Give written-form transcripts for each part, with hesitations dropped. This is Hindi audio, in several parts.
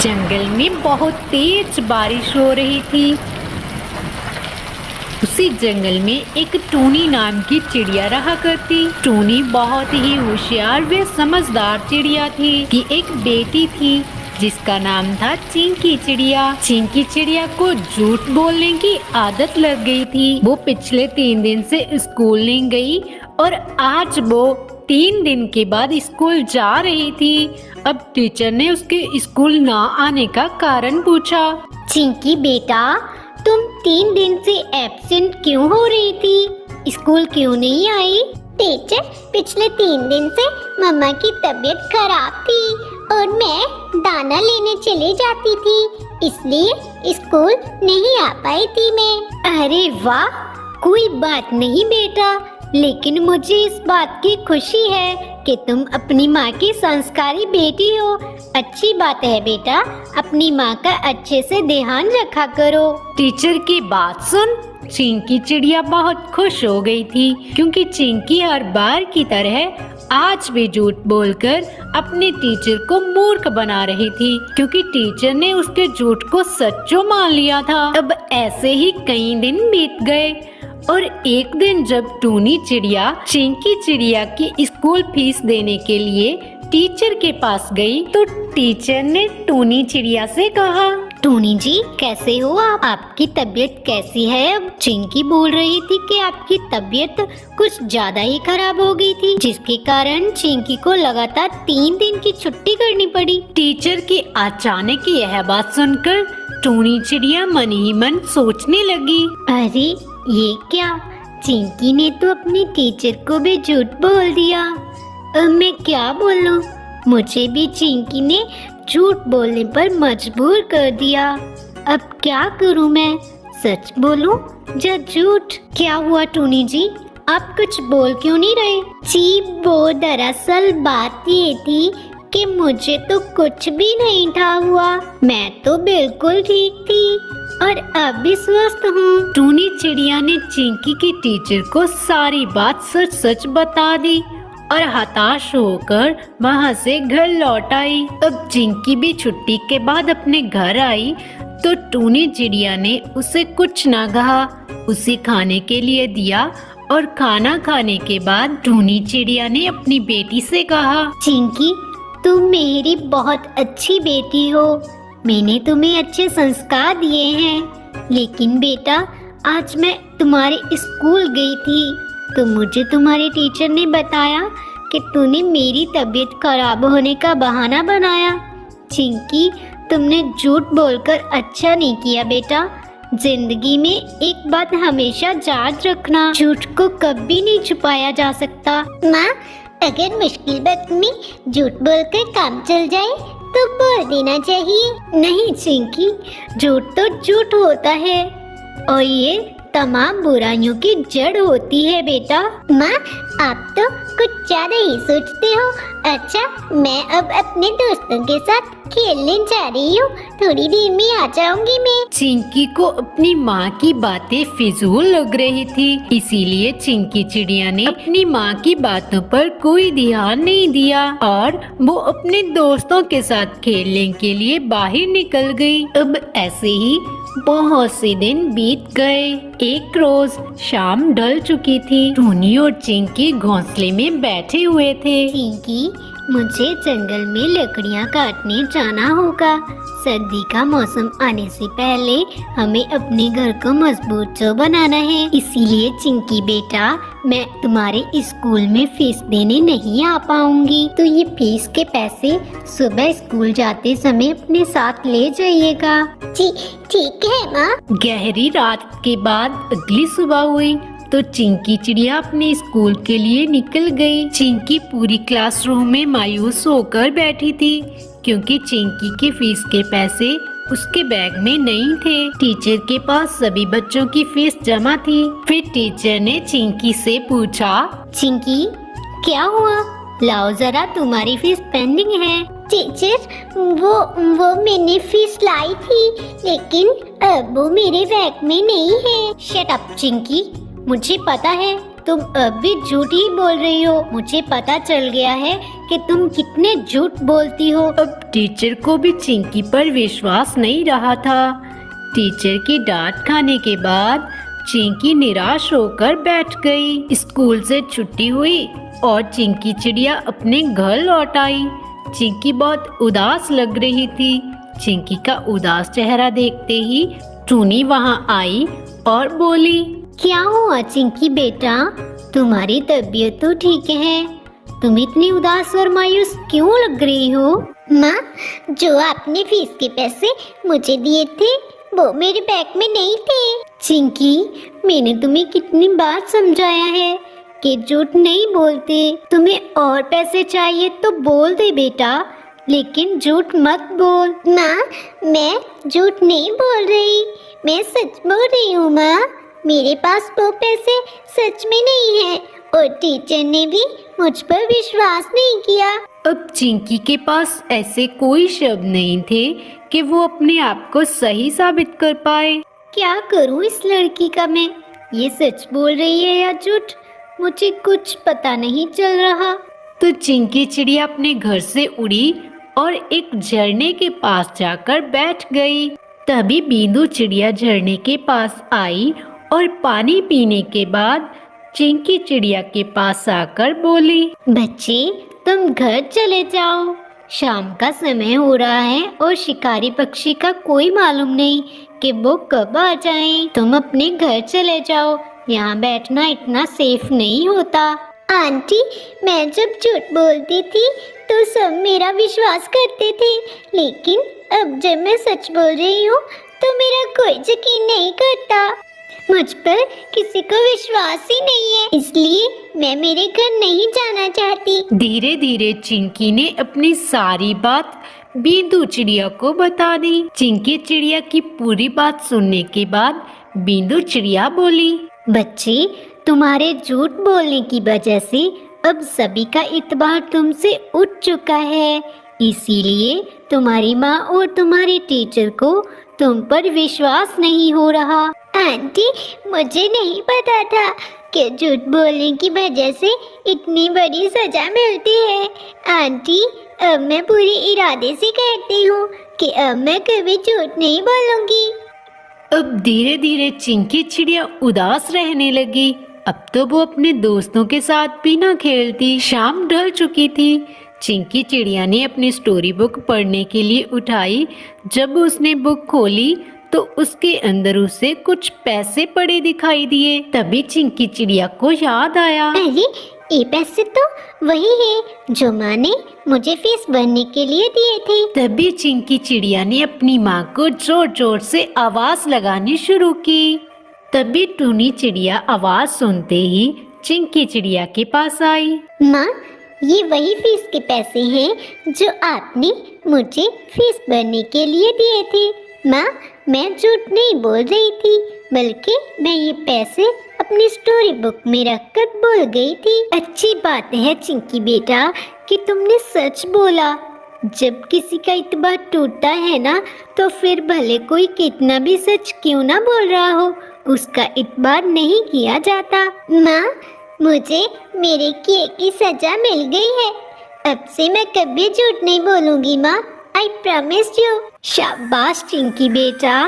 जंगल में बहुत तेज बारिश हो रही थी। उसी जंगल में एक टूनी नाम की चिड़िया रहा करती। टूनी बहुत ही होशियार व समझदार चिड़िया थी कि एक बेटी थी जिसका नाम था चिंकी चिड़िया। चिंकी चिड़िया को झूठ बोलने की आदत लग गई थी। वो पिछले 3 दिन से स्कूल नहीं गई और आज वो 3 दिन के बाद स्कूल जा रही थी। अब टीचर ने उसके स्कूल ना आने का कारण पूछा। चिंकी बेटा, तुम 3 दिन से एब्सेंट क्यों हो रही थी? स्कूल क्यों नहीं आई? टीचर, पिछले 3 दिन से मम्मा की तबीयत खराब थी और मैं दाना लेने चली जाती थी, इसलिए स्कूल नहीं आ पाई थी मैं। अरे वाह, कोई बात नहीं बेटा, लेकिन मुझे इस बात की खुशी है कि तुम अपनी माँ की संस्कारी बेटी हो। अच्छी बात है बेटा, अपनी माँ का अच्छे से ध्यान रखा करो। टीचर की बात सुन चिंकी चिड़िया बहुत खुश हो गई थी, क्योंकि चिंकी हर बार की तरह आज भी झूठ बोलकर अपने टीचर को मूर्ख बना रही थी, क्योंकि टीचर ने उसके झूठ को सच्चो मान लिया था। अब ऐसे ही कई दिन बीत गए और एक दिन जब टूनी चिड़िया चिंकी चिड़िया की स्कूल फीस देने के लिए टीचर के पास गई, तो टीचर ने टूनी चिड़िया से कहा, टूनी जी कैसे हो आप? आपकी तबीयत कैसी है? अब चिंकी बोल रही थी कि आपकी तबीयत कुछ ज्यादा ही खराब हो गई थी, जिसके कारण चिंकी को लगातार 3 दिन की छुट्टी करनी पड़ी। टीचर की अचानक यह बात सुनकर टूनी चिड़िया मन ही मन सोचने लगी, अरे ये क्या, चिंकी ने तो अपने टीचर को भी झूठ बोल दिया। अब मैं क्या बोलूं? मुझे भी चिंकी ने झूठ बोलने पर मजबूर कर दिया। अब क्या करूं मैं? सच बोलूं या झूठ? क्या हुआ टूनी जी, आप कुछ बोल क्यों नहीं रहे? जी वो दरअसल बात ये थी कि मुझे तो कुछ भी नहीं था हुआ, मैं तो बिल्कुल ठीक थी और अब भी स्वस्थ हूँ। टूनी चिड़िया ने चिंकी की टीचर को सारी बात सच सच बता दी और हताश होकर वहाँ से घर लौट आई। अब चिंकी भी छुट्टी के बाद अपने घर आई तो टूनी चिड़िया ने उसे कुछ ना कहा, उसे खाने के लिए दिया और खाना खाने के बाद टूनी चिड़िया ने अपनी बेटी से कहा, चिंकी तुम मेरी बहुत अच्छी बेटी हो, मैंने तुम्हें अच्छे संस्कार दिए हैं, लेकिन बेटा आज मैं तुम्हारे स्कूल गई थी तो मुझे तुम्हारे टीचर ने बताया कि तूने मेरी तबीयत खराब होने का बहाना बनाया। चिंकी तुमने झूठ बोलकर अच्छा नहीं किया बेटा। जिंदगी में एक बात हमेशा याद रखना, झूठ को कभी नहीं छुपाया जा सकता। माँ, अगर मुश्किल वक्त में झूठ बोलकर काम चल जाए तो बोल देना चाहिए। नहीं चिंकी, झूठ तो झूठ होता है और ये तमाम बुराइयों की जड़ होती है बेटा। माँ, आप तो कुछ ज्यादा ही सोचते हो। अच्छा, मैं अब अपने दोस्तों के साथ खेलने जा रही हूँ, थोड़ी देर में आ जाऊंगी मैं। चिंकी को अपनी माँ की बातें फिजूल लग रही थी, इसीलिए चिंकी चिड़िया ने अपनी माँ की बातों पर कोई ध्यान नहीं दिया और वो अपने दोस्तों के साथ खेलने के लिए बाहर निकल गई। अब ऐसे ही बहुत से दिन बीत गए। एक रोज शाम ढल चुकी थी। टूनी और चिंकी घोंसले में बैठे हुए थे। चिंकी, मुझे जंगल में लकड़ियाँ काटने जाना होगा। सर्दी का मौसम आने से पहले हमें अपने घर को मजबूत तो बनाना है, इसीलिए चिंकी बेटा मैं तुम्हारे स्कूल में फीस देने नहीं आ पाऊंगी, तो ये फीस के पैसे सुबह स्कूल जाते समय अपने साथ ले जाइएगा। जी ठीक है माँ। गहरी रात के बाद अगली सुबह हुई तो चिंकी चिड़िया अपने स्कूल के लिए निकल गई। चिंकी पूरी क्लासरूम में मायूस होकर बैठी थी, क्योंकि चिंकी की फीस के पैसे उसके बैग में नहीं थे। टीचर के पास सभी बच्चों की फीस जमा थी। फिर टीचर ने चिंकी से पूछा, चिंकी क्या हुआ? लाओ जरा, तुम्हारी फीस पेंडिंग है। टीचर वो मैंने फीस लाई थी, लेकिन अब वो मेरे बैग में नहीं है। शट अप चिंकी, मुझे पता है तुम अब भी झूठ ही बोल रही हो। मुझे पता चल गया है कि तुम कितने झूठ बोलती हो। अब टीचर को भी चिंकी पर विश्वास नहीं रहा था। टीचर की डांट खाने के बाद चिंकी निराश होकर बैठ गई। स्कूल से छुट्टी हुई और चिंकी चिड़िया अपने घर लौट आई। चिंकी बहुत उदास लग रही थी। चिंकी का उदास चेहरा देखते ही टूनी वहां आई और बोली, क्या हुआ चिंकी बेटा, तुम्हारी तबीयत तो ठीक है, तुम इतनी उदास और मायूस क्यों लग रही हो? माँ, जो आपने फीस के पैसे मुझे दिए थे वो मेरे बैग में नहीं थे। चिंकी, मैंने तुम्हें कितनी बार समझाया है कि झूठ नहीं बोलते। तुम्हें और पैसे चाहिए तो बोल दे बेटा, लेकिन झूठ मत बोल। माँ, मैं झूठ नहीं बोल रही, मैं सच बोल रही हूँ माँ। मेरे पास वो पैसे सच में नहीं है और टीचर ने भी मुझ पर विश्वास नहीं किया। अब चिंकी के पास ऐसे कोई शब्द नहीं थे कि वो अपने आप को सही साबित कर पाए। क्या करूँ इस लड़की का मैं? ये सच बोल रही है या झूठ, मुझे कुछ पता नहीं चल रहा। तो चिंकी चिड़िया अपने घर से उड़ी और एक झरने के पास जाकर बैठ गई। तभी बींदू चिड़िया झरने के पास आई और पानी पीने के बाद चिंकी चिड़िया के पास आकर बोली, बच्चे, तुम घर चले जाओ, शाम का समय हो रहा है और शिकारी पक्षी का कोई मालूम नहीं कि वो कब आ जाएं। तुम अपने घर चले जाओ, यहाँ बैठना इतना सेफ नहीं होता। आंटी, मैं जब झूठ बोलती थी तो सब मेरा विश्वास करते थे, लेकिन अब जब मैं सच बोल रही हूँ तो मेरा कोई यकीन नहीं करता। मुझ पर किसी को विश्वास ही नहीं है, इसलिए मैं मेरे घर नहीं जाना चाहती। धीरे धीरे चिंकी ने अपनी सारी बात बींदू चिड़िया को बता दी। चिंकी चिड़िया की पूरी बात सुनने के बाद बींदू चिड़िया बोली, बच्चे, तुम्हारे झूठ बोलने की वजह से अब सभी का इत्बार तुमसे उठ चुका है, इसीलिए तुम्हारी माँ और तुम्हारे टीचर को तुम पर विश्वास नहीं हो रहा। आंटी, मुझे नहीं पता था कि झूठ बोलने की वजह से इतनी बड़ी सजा मिलती है। आंटी, अब मैं पूरे इरादे से कहती हूँ कि अब मैं कभी झूठ नहीं बोलूँगी। अब धीरे धीरे चिंकी चिड़िया उदास रहने लगी। अब तो वो अपने दोस्तों के साथ भी ना खेलती। शाम ढल चुकी थी। चिंकी चिड़िया ने अपनी स्टोरी बुक पढ़ने के लिए उठाई। जब उसने बुक खोली तो उसके अंदर उसे कुछ पैसे पड़े दिखाई दिए। तभी चिंकी चिड़िया को याद आया, अरे, ये पैसे तो वही है जो माँ ने मुझे फीस भरने के लिए दिए थे। तभी चिंकी चिड़िया ने अपनी माँ को जोर जोर से आवाज लगानी शुरू की। तभी टूनी चिड़िया आवाज सुनते ही चिंकी चिड़िया के पास आई। माँ, ये वही फीस के पैसे हैं जो आपने मुझे फीस भरने के लिए दिए थे। माँ, मैं झूठ नहीं बोल रही थी, बल्कि मैं ये पैसे अपनी स्टोरी बुक में रखकर भूल गई थी। अच्छी बात है चिंकी बेटा कि तुमने सच बोला। जब किसी का इत्बार टूटता है ना, तो फिर भले कोई कितना भी सच क्यों ना बोल रहा हो, उसका इत्बार नहीं किया जाता। माँ, मुझे मेरे किए की सजा मिल गई है। अब से मैं कभी झूठ नहीं बोलूंगी माँ, आई प्रॉमिस यू। शाबाश चिंकी बेटा,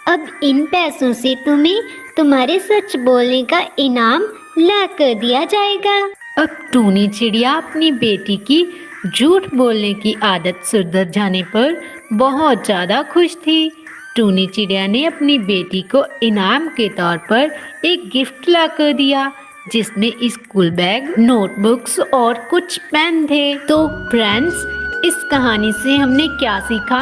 अब इन पैसों से तुम्हें तुम्हारे सच बोलने का इनाम ला कर दिया जाएगा। अब टूनी चिड़िया अपनी बेटी की झूठ बोलने की आदत सुधर जाने पर बहुत ज़्यादा खुश थी। टूनी चिड़िया ने अपनी बेटी को इनाम के तौर पर एक गिफ्ट ला कर दिया, जिसमें स्कूल बैग, नोटबुक्स और कुछ पेन थे। तो फ्रेंड्स, इस कहानी से हमने क्या सीखा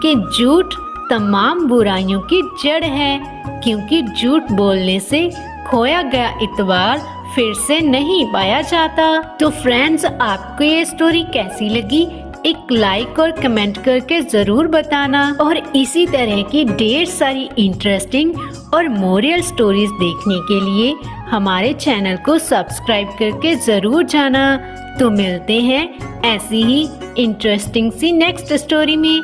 कि झूठ तमाम बुराइयों की जड़ है, क्योंकि झूठ बोलने से खोया गया इतबार फिर से नहीं पाया जाता। तो फ्रेंड्स, आपको ये स्टोरी कैसी लगी एक लाइक और कमेंट करके ज़रूर बताना, और इसी तरह की ढेर सारी इंटरेस्टिंग और मोरल स्टोरीज देखने के लिए हमारे चैनल को सब्सक्राइब करके ज़रूर जाना। तो मिलते हैं ऐसी ही इंटरेस्टिंग सी नेक्स्ट स्टोरी में।